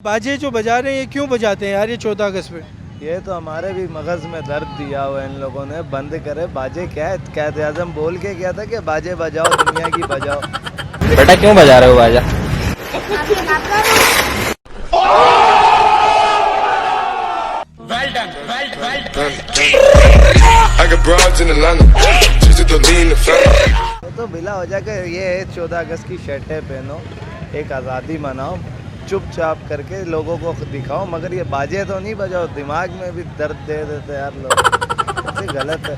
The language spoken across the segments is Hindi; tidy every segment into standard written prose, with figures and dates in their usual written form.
बाजे जो बजा रहे हैं ये क्यों बजाते हैं यार ये 14 अगस्त पे? ये तो हमारे भी मगज में दर्द दिया हुआ है इन लोगों ने। बंद करे बाजे। क्या है कायदे आज़म बोल के गया था कि बाजे बजाओ दुनिया की बजाओ। बेटा क्यों बजा रहे हो बाजा? तो बिला हो जाकर ये 14 अगस्त की शर्टें पहनो, एक आज़ादी मनाओ, चुपचाप करके लोगों को दिखाओ, मगर ये बाजे तो नहीं बजाओ। दिमाग में भी दर्द दे देते यार लोग, ऐसे गलत है।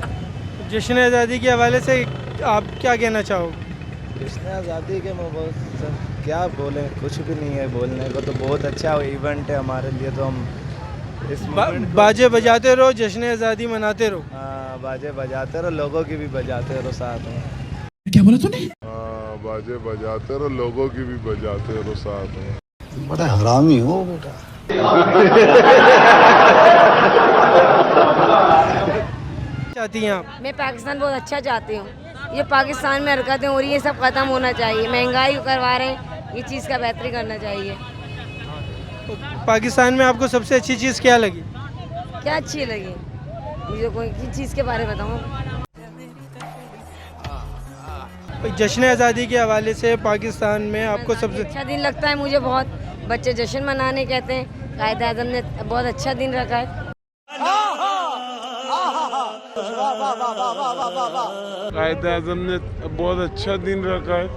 जश्न आज़ादी के हवाले से आप क्या कहना चाहोगे? जश्न आज़ादी के क्या बोलें, कुछ भी नहीं है बोलने को। तो बहुत अच्छा इवेंट है हमारे लिए, तो हम इस बाजे बजाते रहो, जश्न आज़ादी मनाते रहो। हाँ, बाजे बजाते रहो, लोगों की भी बजाते रहो साथ में। क्या बोला तूने? हाँ, बाजे बजाते रहो, लोगों की भी बजाते रहो साथ में। बड़ा हरामी हो बेटा। चाहती हैं आप? मैं पाकिस्तान बहुत अच्छा चाहती हूँ। ये पाकिस्तान में हरकतें हो रही है सब खत्म होना चाहिए। महंगाई करवा रहे हैं, ये चीज़ का बेहतरी करना चाहिए। तो पाकिस्तान में आपको सबसे अच्छी चीज़ क्या लगी? क्या अच्छी लगी मुझे, कोई चीज़ के बारे में बताऊँ? जश्न आज़ादी के हवाले से पाकिस्तान में आपको सबसे अच्छा दिन लगता है मुझे बहुत। बच्चे जश्न मनाने कहते हैं, कायदे आज़म ने बहुत अच्छा दिन रखा है। कायदे आज़म ने बहुत अच्छा दिन रखा है।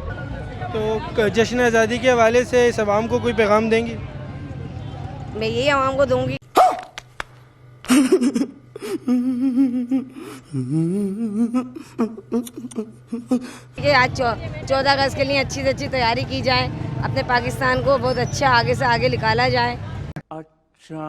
तो जश्न आज़ादी के हवाले से इस आवाम को कोई पैगाम देंगी? मैं यही आवाम को दूंगी कि आज 14 अगस्त के लिए अच्छी से अच्छी तैयारी की जाए, अपने पाकिस्तान को बहुत अच्छा आगे से आगे निकाला जाए। अच्छा